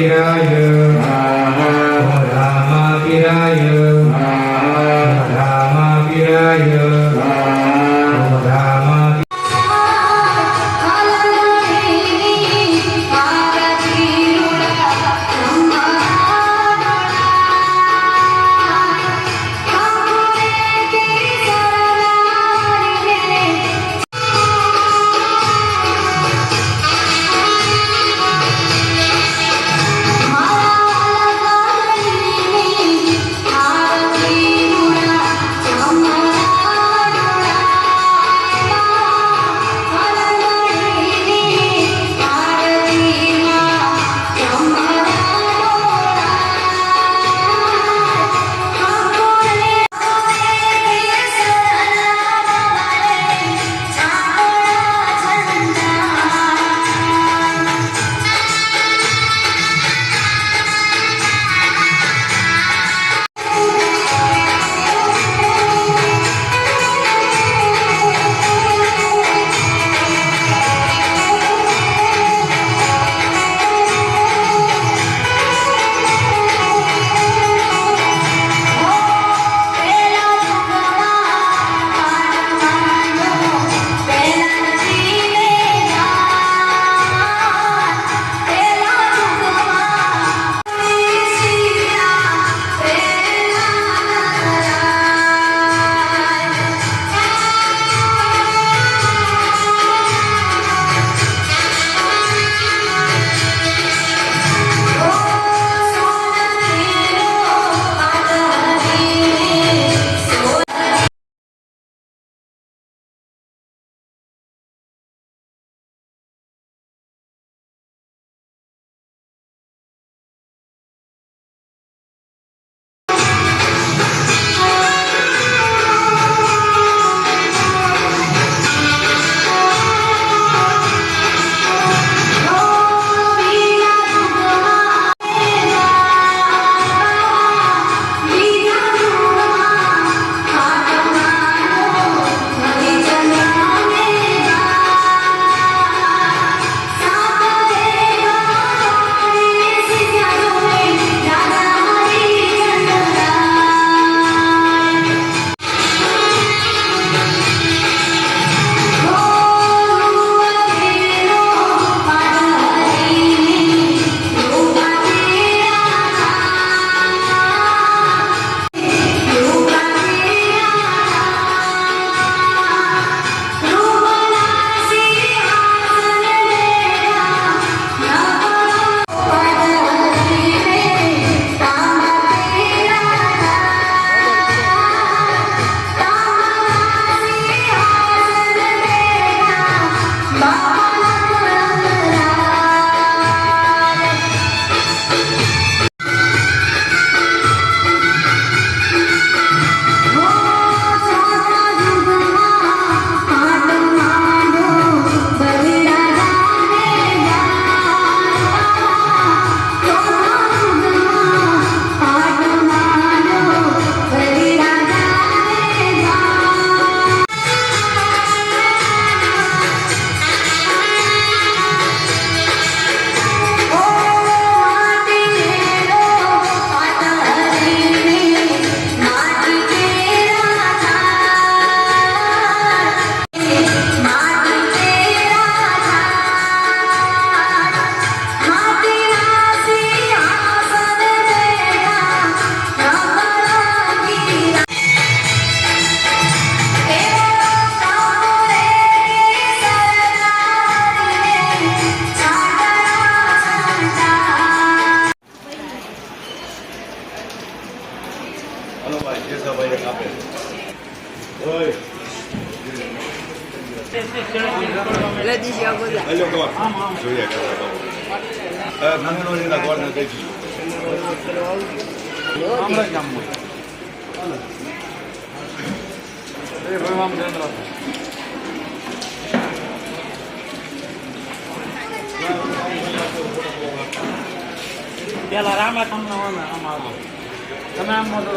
Piraya ખાંગણવાડીના ગોળને દેખી আমরা જમવું એ ભગવાન ચંદ્ર પેલા રામા તમને આમાં તમે આમ મોટો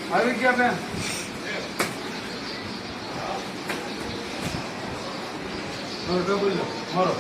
આવી ગયા બેન મારો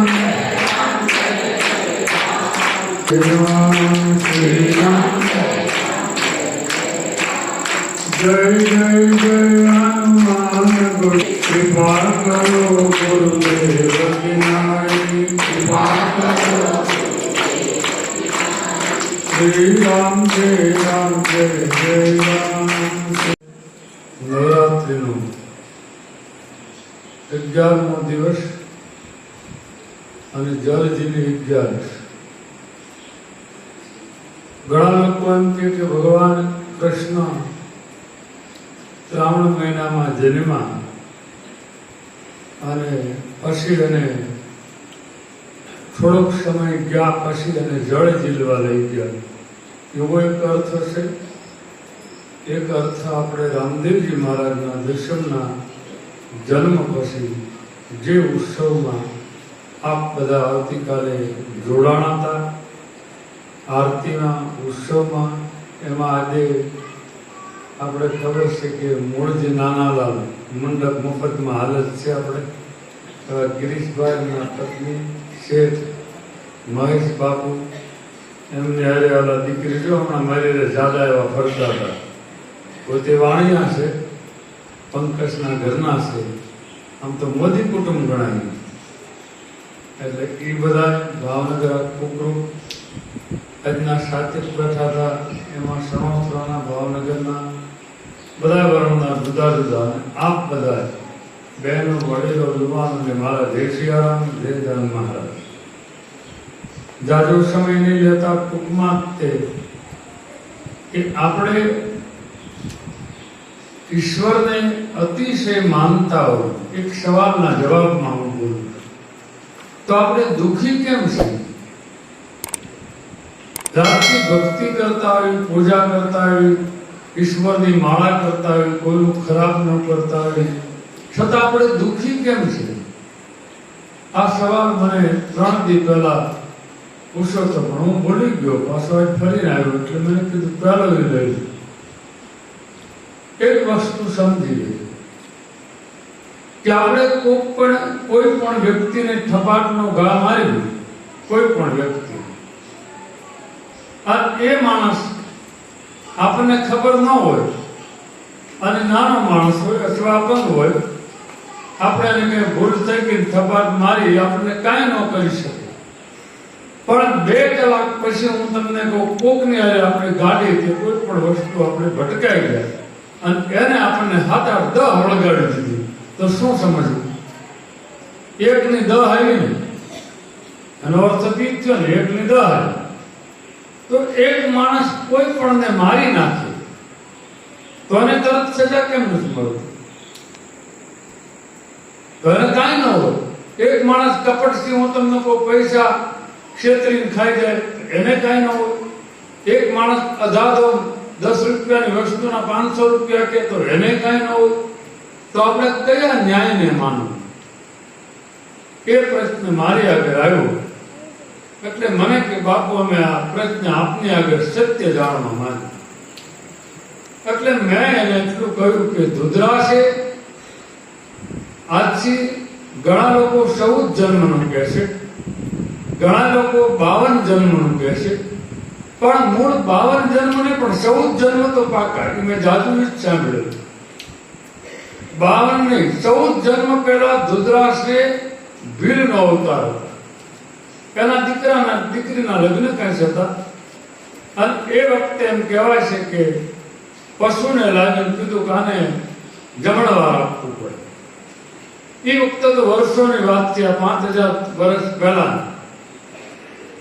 हनुमान गुरु कृपा करो गुरुदेव विनाई कृपा करो श्री राम जय राम जय जय राम। नवरात्रिનો 11મો દિવસ અને જળજીની 11. ઘણા લોકો એમ કહે કે ભગવાન કૃષ્ણ શ્રાવણ મહિનામાં જન્મ્યા અને પછી અને થોડોક સમય ગયા પછી અને જળ ઝીલવા લઈ ગયા, એવો એક અર્થ હશે. એક અર્થ આપણે રામદેવજી મહારાજના દશમના જન્મ પછી જે ઉત્સવમાં આપ બધા આવતીકાલે જોડાણા હતા, આરતીના ઉત્સવમાં, એમાં આજે આપણે ખબર છે કે મૂળજી નાનાલાલ મંડપ મફતમાં હાલત છે. આપણે ગિરીશભાઈના પત્ની શેઠ મહેશ બાપુ એમને હારે વાળા દીકરી જો હમણાં મારી જાદા એવા ફરતા હતા. પોતે વાણિયા છે, પંકજના ઘરના છે, આમ તો મોદી કુટુંબ ગણાય. એટલે એ બધા ભાવનગર કુકરૂ આજના સાત્વિક બેઠા હતા, એમાં સણોસરાના ભાવનગરના બધા વર્ણના જુદા જુદા. આપ બધા બહેનો, વડીલો, યુવાનો અને મારા જય સિયારામ, જય ધન મહારાજ. જાજો સમય નહીં લેતા, ટૂંકમાં તે કે આપણે ઈશ્વરને અતિશય માનતા હોય. એક સવાલના જવાબમાં હું બોલું તો આપણે દુઃખી કેમ છીએ? જાતની ભક્તિ કરતા હોય, પૂજા કરતા હોય, ઈશ્વરની માળા કરતા હોય, કોઈનું ખરાબ ન કરતા હોય, છતાં આપણે દુઃખી કેમ છીએ? આ સવાલ મને 3 દી પહેલા પૂછ્યો હતો, પણ હું ભૂલી ગયો. પાછો ફરીને આવ્યો એટલે મેં કીધું પહેલો લઈ લઉં. એક વસ્તુ સમજી લે કે આપણે કોઈ પણ વ્યક્તિને થપાટનો ઘા મારી, કોઈ પણ વ્યક્તિ, અને એ માણસ આપણને ખબર ન હોય અને નાનો માણસ હોય અથવા અપંગ હોય, આપણે એને કંઈ ભૂલ થઈ ગઈ થપાટ મારી, આપણને કાંઈ ન કરી શકે. પણ 2 કલાક પછી હું તમને કહું, કોકની હારે આપણી ગાડી કે કોઈ પણ વસ્તુ આપણે ભટકાઈ જાય અને એને આપણને 7-8-10 વળગાડી દીધી, તો શું સમજવું? એકની 10 આવી ને, એનો અર્થ ઈ થયો ને, એકની 10 આવી. તો એક માણસ કોઈ પણને મારી નાખે તો એને તરત સજા કેમ નથી મળતી? તો એને કાંઈ ન હોય. એક માણસ કપટથી, હું તમને કહું, પૈસા ક્ષેત્રીને ખાઈ જાય, એને કાંઈ ન હોય. એક માણસ અધાધો 10 રૂપિયાની વસ્તુના 500 રૂપિયા કે, તો એને કાંઈ ન હોય. તો આપણે કયા ન્યાયને માનવું? એ પ્રશ્ન મારી આગળ આવ્યો. એટલે મને કે બાપુ, અમે આ પ્રશ્ન આપની આગળ સત્ય જાણવા માંગીએ. એટલે મેં એને એટલું કહ્યું કે ધુધરાશે આજથી ઘણા લોકો 14 જન્મનું કહે છે, ઘણા લોકો 52 જન્મનું કહે છે, પણ મૂળ 52 જન્મ ને પણ 14 જન્મ તો પાકા. મેં જાદુ જ સાંભળ્યું. 52 નહીં, 14 જન્મ પહેલા ધુધરાશે ભીલનો અવતાર હતો. એના દીકરીના લગ્ન કાંઈ હતા, અને એ વખતે એમ કહેવાય છે કે પશુને લાવીને કીધું કે આને જમણવાર આપવું પડે. એ વખતે તો વર્ષોની વાત છે, 5000 વર્ષ પહેલા.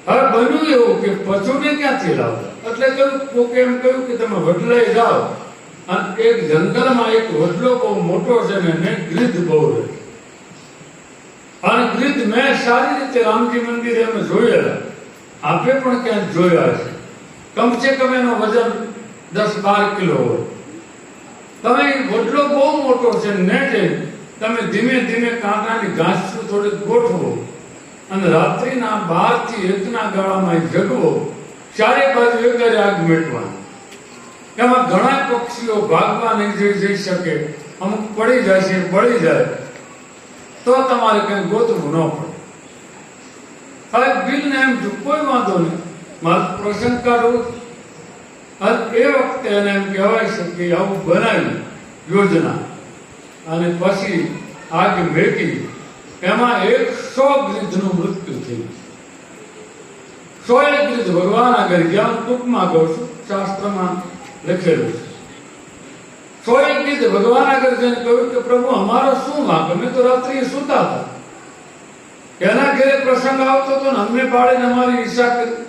હવે બન્યું એવું કે પશુને ક્યાંથી લાવતા? એટલે કોકે એમ કહ્યું કે તમે વડલાઈ જાઓ, અને એક જંગલમાં એક વડલો બહુ મોટો છે ને એને ગીધ બહુ રહે. અને ગીધ મેં સારી રીતે રામજી મંદિરે અમે જોયેલા, આપે પણ ક્યાંક જોયા છે. કમસે કમ એનો વજન 10-12 કિલો હોય. તમે વડલો બહુ મોટો છે ને તમે ધીમે ધીમે કાંટાની ઘાસ થોડીક ગોઠવો અને રાત્રિના 12 થી 1 ગાળામાં જગવો, ચારે બાજુ એક આગ મેટવાની. એમાં ઘણા પક્ષીઓ ભાગવા નહીં જઈ શકે, અમુક પડી જાય છે, બળી જાય, તો તમારે કંઈ ગોતવું ન પડે. વકીલને એમ થયું કોઈ વાંધો નહીં, મારે પ્રસંગ કાઢવું. અને એ વખતે એને એમ કહેવાય છે કે આવું બનાવ્યું યોજના અને પછી આગ મેકી, એમાં 100 ગીધનું મૃત્યુ થયું. 100 ગીધ ભગવાન આગળ ગયા. ટૂંકમાં કહું છું, શાસ્ત્રમાં લખેલું છે. 100 ગીધ ભગવાન આગળ જઈને કહ્યું કે પ્રભુ અમારો શું વાંક, અમે તો રાત્રિએ સૂતા હતા, એના ઘરે પ્રસંગ આવતો હતો ને અમને પાડીને અમારી ઈચ્છા કરી,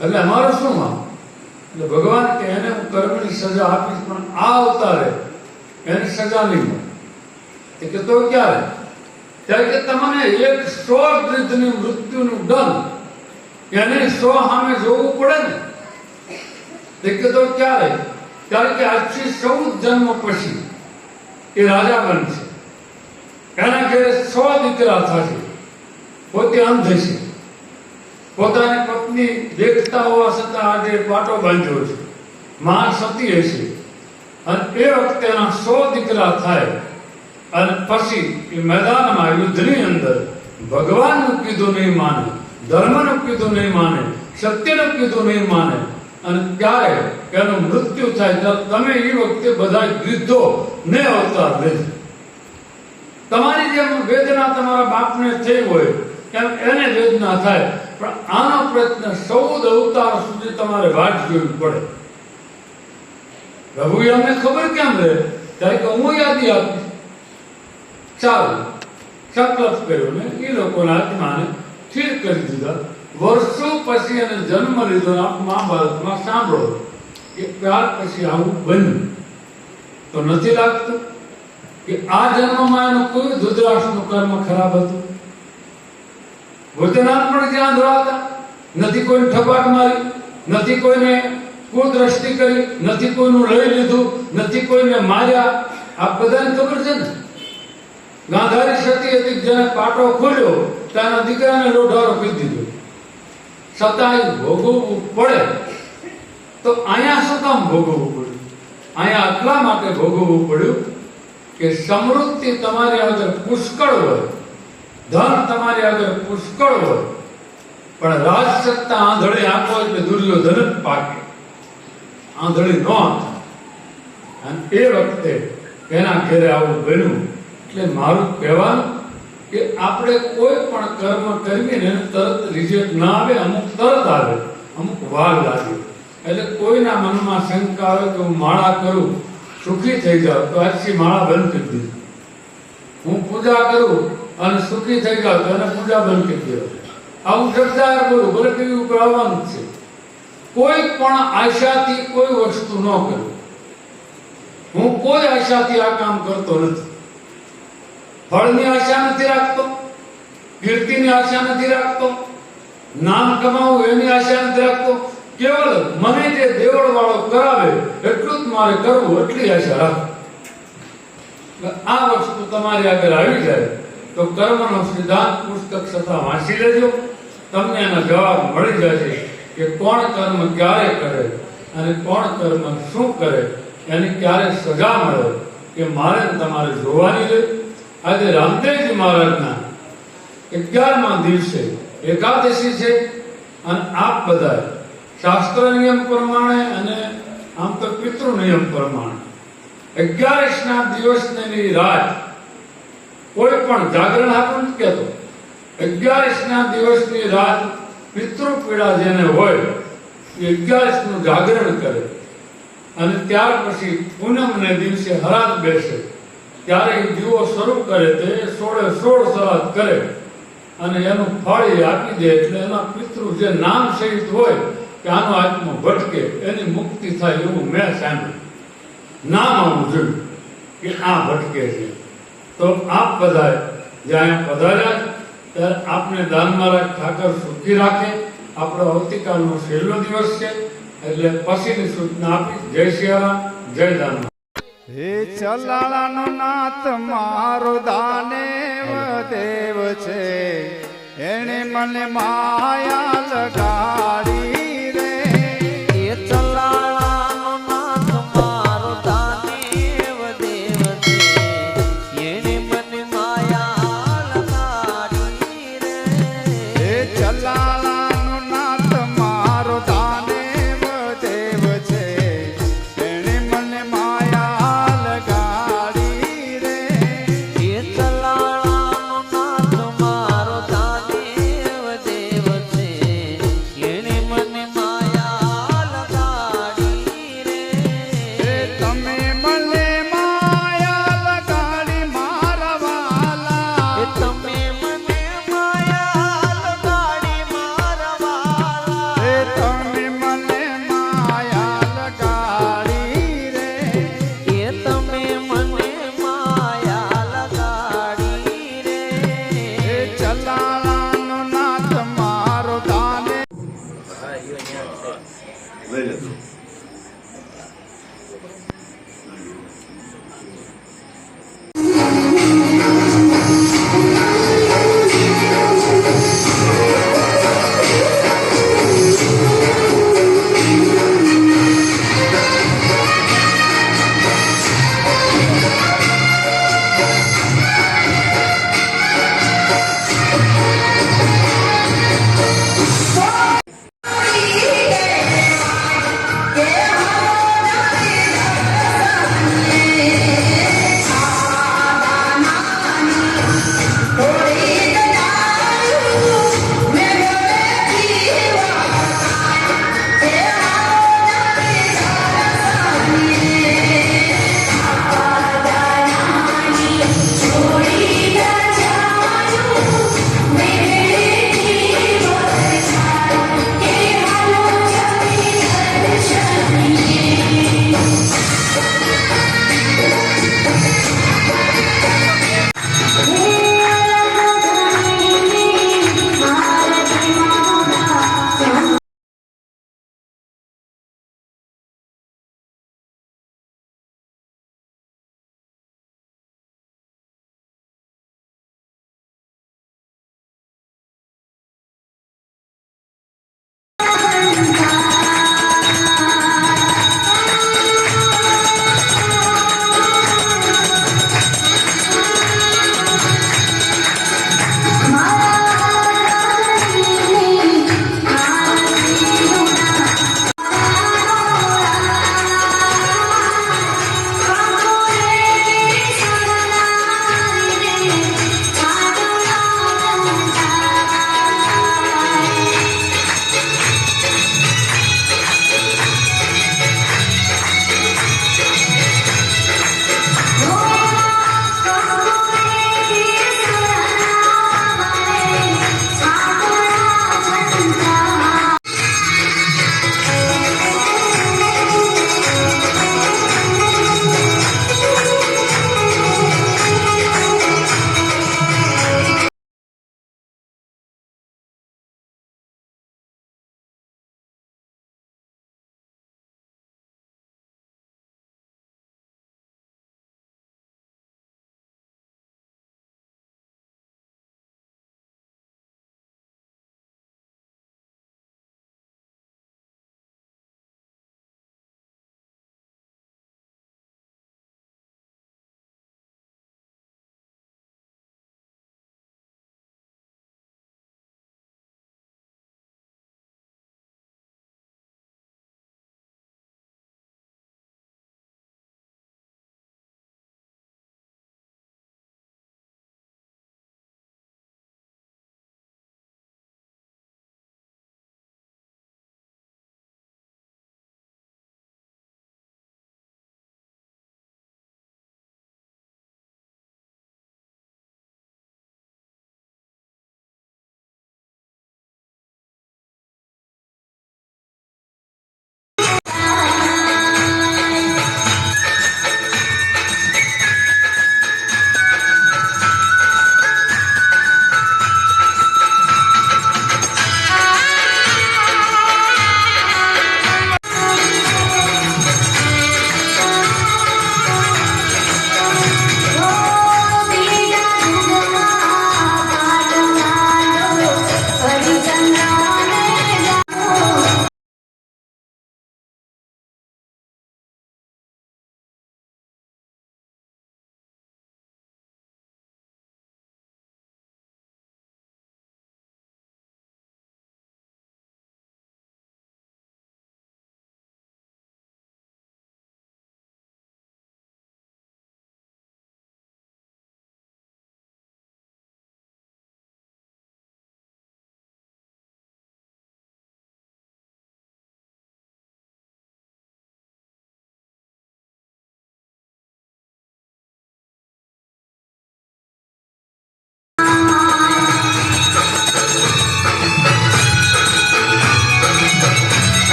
એટલે અમારો શું વાંક? એટલે ભગવાન કે એને હું કર્મની સજા આપીશ, પણ આ અવતારે એને સજા નહીં મળે. એ કે તો ક્યારે? ત્યારે કે તમને 100 ગીધની મૃત્યુનું દંડ, એને 100 સામે જોવું પડે ને. એ કે તો ક્યારે? ત્યારે કે આજથી 14 જન્મ પછી એ રાજા બનશે, એના ઘરે 100 દીકરા થશે, પોતે અંધ છે, પોતાની પત્ની દેખતા હોવા છતાં આજે પાટો બાંધ્યો છે, માં સતી હશે, અને એ વખતે એના 100 દીકરા થાય. અને પછી એ મેદાનમાં યુદ્ધની અંદર ભગવાનનું કીધું નહીં માને, ધર્મનું કીધું નહીં માને, સત્યનું કીધું નહીં માને, અને ત્યારે એનું મૃત્યુ થાય ત્યારે તમે એ વખતે બધા ગીધો ને અવતાર લેજો. તમારી જેમ વેદના તમારા બાપને થઈ હોય એમ એને વેદના થાય, પણ આનો પ્રયત્ન 14 અવતાર સુધી તમારે વાટ જોવી પડે. પ્રભુ અમને ખબર કેમ રહે? ત્યારે કે હું યાદી આપીશ. ચાલો, સંકલ્પ કર્યો ને એ લોકોના આત્માને સ્થિર કરી દીધા. વર્ષો પછી એને જન્મ લીધો. આપ મહાભારતમાં સાંભળો કે ત્યાર પછી આવું બન્યું. તો નથી લાગતું કે આ જન્મમાં એનું કોઈ ધૃતરાષ્ટ્રનું કર્મ ખરાબ હતું? ભોજનાથ પણ જ્યાં ધરાતા નથી, કોઈને ઠપાક મારી, નથી કોઈને કુદ્રષ્ટિ કરી, નથી કોઈનું લઈ લીધું, નથી કોઈને માર્યા. આ બધાને ખબર છે ને. ગાંધારી સતી હતી, જેને પાટો ખોલ્યો તેના દીકરાને લોઢારો કરી દીધો, છતાંય ભોગવવું પડે. તો અહીંયા શું કામ ભોગવવું પડ્યું? અહીંયા એટલા માટે ભોગવવું પડ્યું કે સમૃદ્ધિ તમારી આગળ પુષ્કળ હોય, ધન તમારી આગળ પુષ્કળ હોય, પણ રાજસત્તા આંધળી આંખો એટલે દુર્યોધન જ પાકે, આંધળી ન થાય. અને એ વખતે એના ઘેરે આવું બન્યું. એટલે મારું કહેવાનું કે આપણે કોઈ પણ કર્મ કરવીને એને તરત રિઝલ્ટ ના આવે, અમુક તરત આવે, અમુક વાર લાગે. એટલે કોઈના મનમાં શંકા આવે કે હું માળા કરું સુખી થઈ જાઉં તો આજથી માળા બંધ કરી દીધી, હું પૂજા કરું અને સુખી થઈ જાઉં તો એને પૂજા બંધ કરી દેવા. આવું જગદાર બોલું, ભલે કેવું કરાવવાનું છે. કોઈ પણ આશાથી કોઈ વસ્તુ ન કરું. હું કોઈ આશાથી આ કામ કરતો નથી. ફળની આશા નથી રાખતો, કીર્તિની આશા નથી રાખતો, નામ કમાવું એની આશા નથી રાખતો. કેવળ મને જે દેવળ વાળો કરાવે એટલું જ મારે કરવું, એટલી આશા રાખો. આ વસ્તુ તમારી આગળ આવી જાય તો કર્મનો સિદ્ધાંત પુસ્તક છતાં વાંચી લેજો. તમને એના જવાબ મળી જશે કે કોણ કર્મ ક્યારે કરે અને કોણ કર્મ શું કરે, એની ક્યારે સજા મળે કે મારે તમારે જોવાની છે. આજે રામદેવજી મહારાજના 11મા દિવસે એકાદશી છે, અને આપ બધા શાસ્ત્ર નિયમ પ્રમાણે અને આમ તો પિતૃ નિયમ પ્રમાણે 11ના દિવસની રાત કોઈ પણ જાગરણ આપું નથી કહેતો. 11ના દિવસની રાત પિતૃ પીડા જેને હોય એ 11નું જાગરણ કરે, અને ત્યાર પછી પૂનમને દિવસે હરાત બેસે ત્યારે એ દીવો શરૂ કરે, તે 16 શ્રાદ્ધ કરે અને એનું ફળ આપી દે. એટલે એના પિતૃ જે નામ સહિત હોય કે આનો આત્મા ભટકે, એની મુક્તિ થાય એવું મેં સાંભળ્યું. નામ આવવું જોયું કે આ ભટકે છે. તો આપ બધા જ્યાં પધાર્યા ત્યારે આપને દાનમાં રાખ, ઠાકર સુખી રાખે. આપણો આવતીકાલનો છેલ્લો દિવસ છે, એટલે પછીની સૂચના આપી. જય સિયારામ, જય દાનમાં. હે ચલાળાનો નાથ મારો દાનેવ દેવ છે, એણે મને માયા લગાડી.